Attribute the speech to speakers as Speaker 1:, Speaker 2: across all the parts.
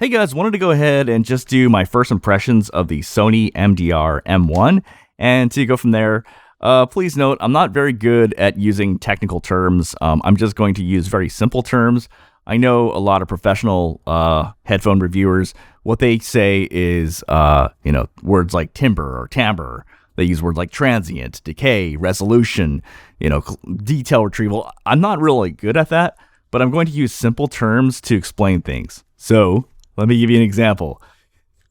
Speaker 1: Hey guys, wanted to go ahead and just do my first impressions of the Sony MDR-M1, and to go from there, please note, I'm not very good at using technical terms. I'm just going to use very simple terms. I know a lot of professional headphone reviewers, what they say is, words like timbre or timbre. They use words like transient, decay, resolution, detail retrieval. I'm not really good at that, but I'm going to use simple terms to explain things. So, let me give you an example.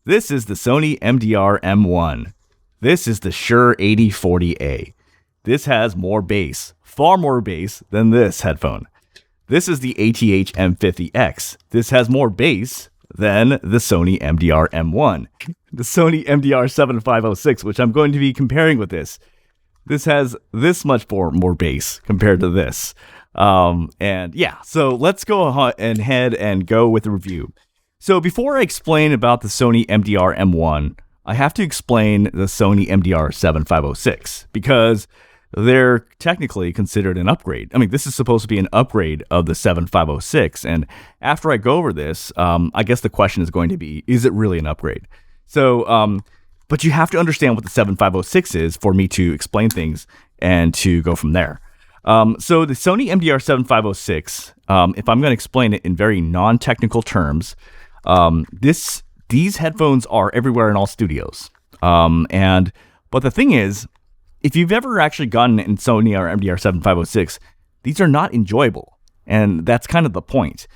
Speaker 1: This is the Sony MDR-M1. This is the Shure 8040A. This has more bass, far more bass than this headphone. This is the ATH M50X. This has more bass than the Sony MDR-M1. The Sony MDR-7506, which I'm going to be comparing with this. This has this much more bass compared to this. So let's go ahead and go with the review. So before I explain about the Sony MDR-M1, I have to explain the Sony MDR-7506 because they're technically considered an upgrade. I mean, this is supposed to be an upgrade of the 7506. And after I go over this, I guess the question is going to be, is it really an upgrade? So, but you have to understand what the 7506 is for me to explain things and to go from there. So the Sony MDR-7506, if I'm going to explain it in very non-technical terms, these headphones are everywhere in all studios. But the thing is, if you've ever actually gotten in Sony or MDR-7506, these are not enjoyable. And that's kind of the point.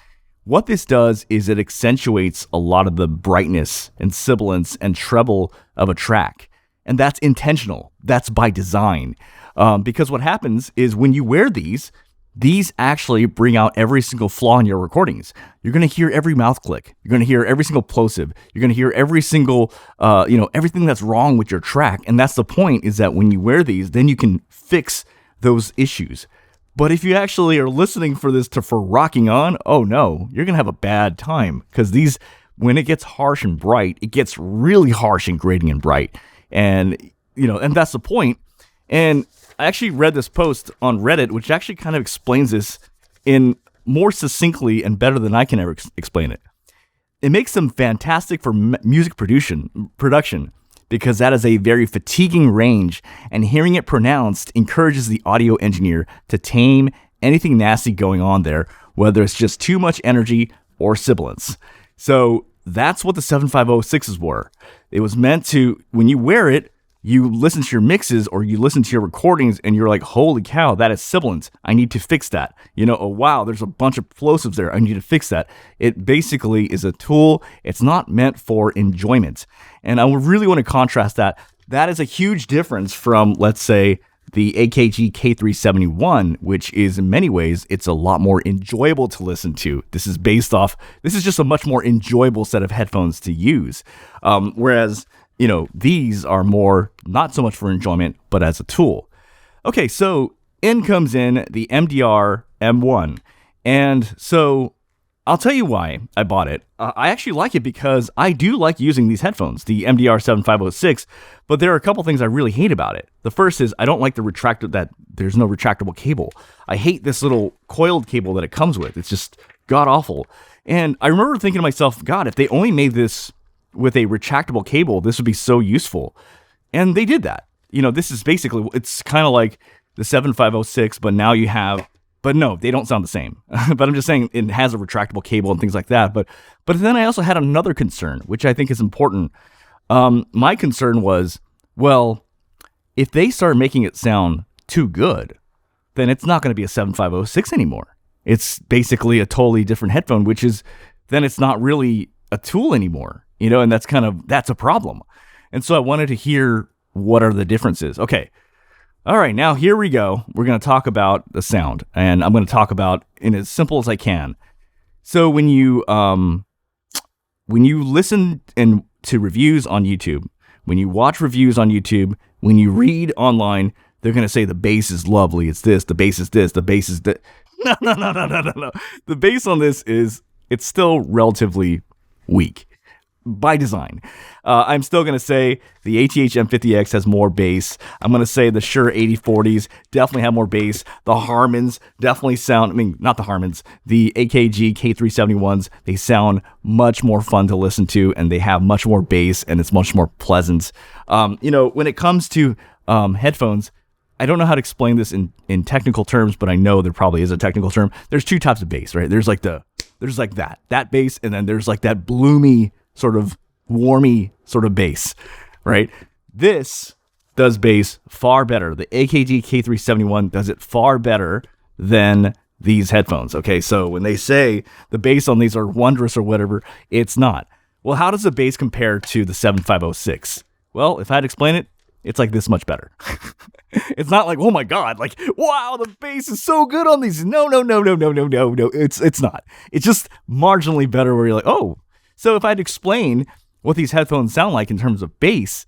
Speaker 1: What this does is it accentuates a lot of the brightness and sibilance and treble of a track. And that's intentional. That's by design. Because what happens is when you wear these actually bring out every single flaw in your recordings. You're going to hear every mouth click. You're going to hear every single plosive. You're going to hear every single, everything that's wrong with your track. And that's the point, is that when you wear these, then you can fix those issues. But if you actually are listening for rocking on, oh no, you're going to have a bad time. Because when it gets harsh and bright, it gets really harsh and grating and bright. And that's the point. And I actually read this post on Reddit, which actually kind of explains this in more succinctly and better than I can ever explain it. It makes them fantastic for music production because that is a very fatiguing range, and hearing it pronounced encourages the audio engineer to tame anything nasty going on there, whether it's just too much energy or sibilance. So that's what the 7506s were. It was meant to, when you wear it, you listen to your mixes or you listen to your recordings and you're like, holy cow, that is sibilance. I need to fix that. Oh, wow, there's a bunch of plosives there. I need to fix that. It basically is a tool. It's not meant for enjoyment. And I really want to contrast that. That is a huge difference from, let's say, the AKG K371, which is in many ways, it's a lot more enjoyable to listen to. This is just a much more enjoyable set of headphones to use. Whereas, these are more, not so much for enjoyment, but as a tool. Okay, so in comes in the MDR-M1. And so I'll tell you why I bought it. I actually like it because I do like using these headphones, the MDR-7506, but there are a couple things I really hate about it. The first is I don't like that there's no retractable cable. I hate this little coiled cable that it comes with. It's just god-awful. And I remember thinking to myself, God, if they only made this with a retractable cable, this would be so useful. And they did that. This is basically, it's kind of like the 7506, but now you have, but no, they don't sound the same. But I'm just saying it has a retractable cable and things like that. But then I also had another concern, which I think is important. My concern was, well, if they start making it sound too good, then it's not going to be a 7506 anymore. It's basically a totally different headphone, then it's not really a tool anymore. And that's a problem. And so I wanted to hear what are the differences. Okay. All right. Now here we go. We're going to talk about the sound, and I'm going to talk about in as simple as I can. So when you listen to reviews on YouTube, when you watch reviews on YouTube, when you read online, they're going to say the bass is lovely. It's this, the bass is this, the bass is that. No. The bass on this it's still relatively weak. by design. I'm still going to say the ATH M50X has more bass. I'm going to say the Shure 8040s definitely have more bass. The Harmans definitely sound, I mean, not the Harmans, the AKG K371s, they sound much more fun to listen to, and they have much more bass, and it's much more pleasant. When it comes to headphones, I don't know how to explain this in technical terms, but I know there probably is a technical term. There's two types of bass, right? There's like that bass, and then there's like that bloomy, sort of warmy sort of bass, right? This does bass far better. The AKG K371 does it far better than these headphones. Okay, so when they say the bass on these are wondrous or whatever, it's not. Well, how does the bass compare to the 7506? Well, if I had to explain it, it's like this much better. It's not like, oh my God, like, wow, the bass is so good on these. No. It's not. It's just marginally better where you're like, oh. So if I had to explain what these headphones sound like in terms of bass,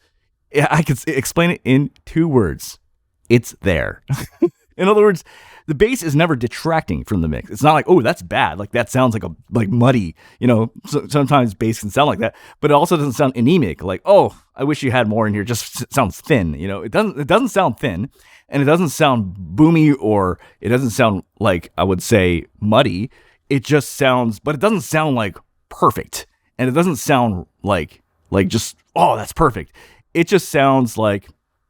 Speaker 1: I could explain it in 2 words. It's there. In other words, the bass is never detracting from the mix. It's not like, oh, that's bad. Like that sounds like muddy. Sometimes bass can sound like that, but it also doesn't sound anemic. Like, oh, I wish you had more in here. It just sounds thin. It doesn't sound thin, and it doesn't sound boomy, or it doesn't sound like, I would say, muddy. It just sounds, but it doesn't sound like perfect, and it doesn't sound like just, oh, that's perfect. It just sounds like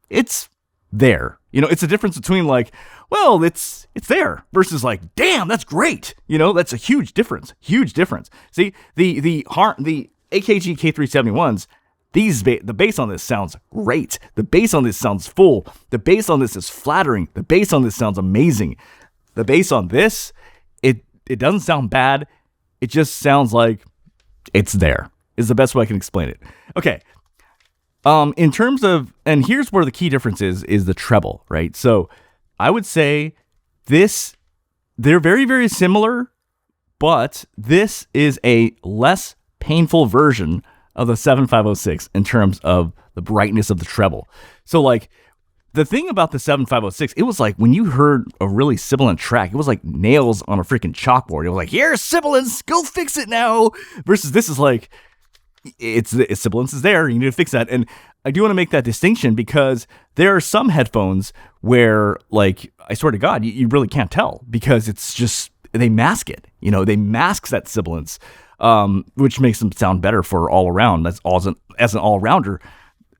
Speaker 1: it's there. It's a difference between like, well, it's there versus like, damn, that's great. That's a huge difference. Huge difference. See, the AKG K371s, the bass on this sounds great. The bass on this sounds full. The bass on this is flattering. The bass on this sounds amazing. The bass on this, it doesn't sound bad. It just sounds like it's there, is the best way I can explain it. Okay. In terms of, and here's where the key difference is the treble, right? So I would say they're very, very similar, but this is a less painful version of the 7506 in terms of the brightness of the treble. So like the thing about the 7506, it was like when you heard a really sibilant track, it was like nails on a freaking chalkboard. It was like, here's sibilance, go fix it now. Versus this is like, it's sibilance is there, you need to fix that. And I do want to make that distinction because there are some headphones where, like, I swear to God, you really can't tell because it's just, they mask it. They mask that sibilance, which makes them sound better for all around. That's all as an all-rounder.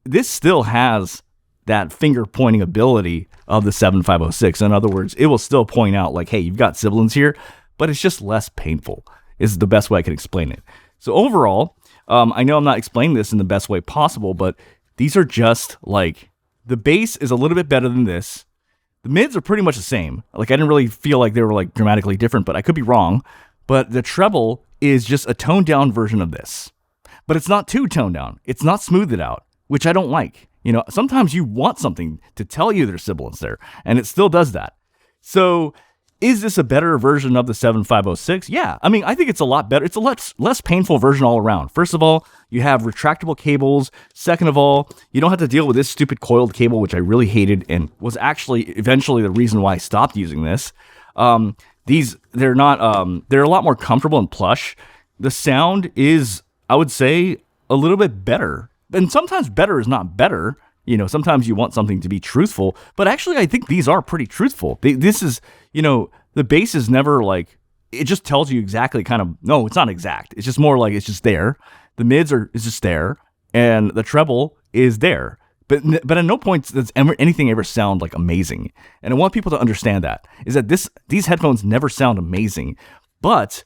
Speaker 1: This still has that finger pointing ability of the 7506. In other words, it will still point out like, hey, you've got sibilance here, but it's just less painful is the best way I can explain it. So overall, I know I'm not explaining this in the best way possible, but these are just like, the bass is a little bit better than this. The mids are pretty much the same. Like, I didn't really feel like they were like dramatically different, but I could be wrong. But the treble is just a toned down version of this. But it's not too toned down. It's not smoothed out, which I don't like. Sometimes you want something to tell you there's sibilance there, and it still does that. So is this a better version of the 7506? Yeah. I mean, I think it's a lot better. It's a less painful version all around. First of all, you have retractable cables. Second of all, you don't have to deal with this stupid coiled cable, which I really hated and was actually eventually the reason why I stopped using this. They're a lot more comfortable and plush. The sound is, I would say, a little bit better. And sometimes better is not better. Sometimes you want something to be truthful, but actually I think these are pretty truthful. This is, the bass is never like, it just tells you exactly no, it's not exact. It's just more like it's just there. The mids is just there, and the treble is there. But at no point does anything ever sound like amazing. And I want people to understand that these headphones never sound amazing, but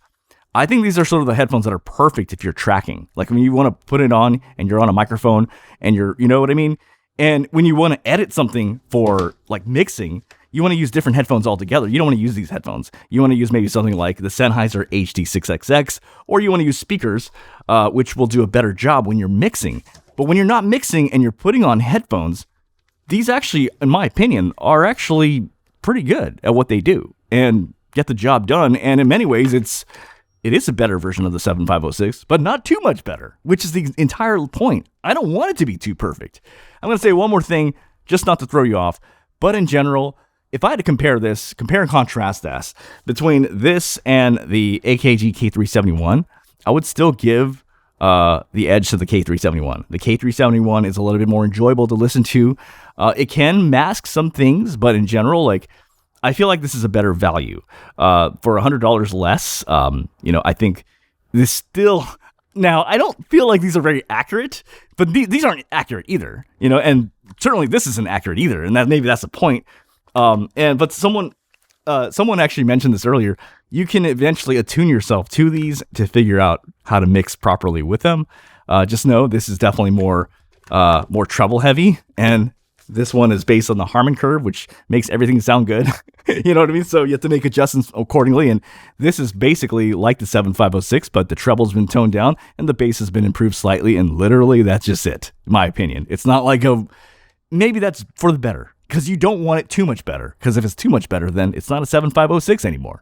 Speaker 1: I think these are sort of the headphones that are perfect if you're tracking. Like when you want to put it on and you're on a microphone and you know what I mean? And when you want to edit something for like mixing, you want to use different headphones altogether. You don't want to use these headphones. You want to use maybe something like the Sennheiser HD6XX, or you want to use speakers, which will do a better job when you're mixing. But when you're not mixing and you're putting on headphones, these actually, in my opinion, are actually pretty good at what they do and get the job done. And in many ways, it is a better version of the 7506, but not too much better, which is the entire point. I don't want it to be too perfect. I'm going to say one more thing, just not to throw you off, but in general, if I had to compare and contrast this between this and the AKG K371, I would still give the edge to the K371. The K371 is a little bit more enjoyable to listen to. It can mask some things, but in general, like, I feel like this is a better value. For $100 less, I think this still... Now, I don't feel like these are very accurate, but these aren't accurate either, and certainly this isn't accurate either, and maybe that's the point. But someone actually mentioned this earlier. You can eventually attune yourself to these to figure out how to mix properly with them. Just know this is definitely more treble heavy, and this one is based on the Harman curve, which makes everything sound good. You know what I mean? So you have to make adjustments accordingly. And this is basically like the 7506, but the treble's been toned down and the bass has been improved slightly. And literally, that's just it, in my opinion. It's not like maybe that's for the better, because you don't want it too much better. Because if it's too much better, then it's not a 7506 anymore.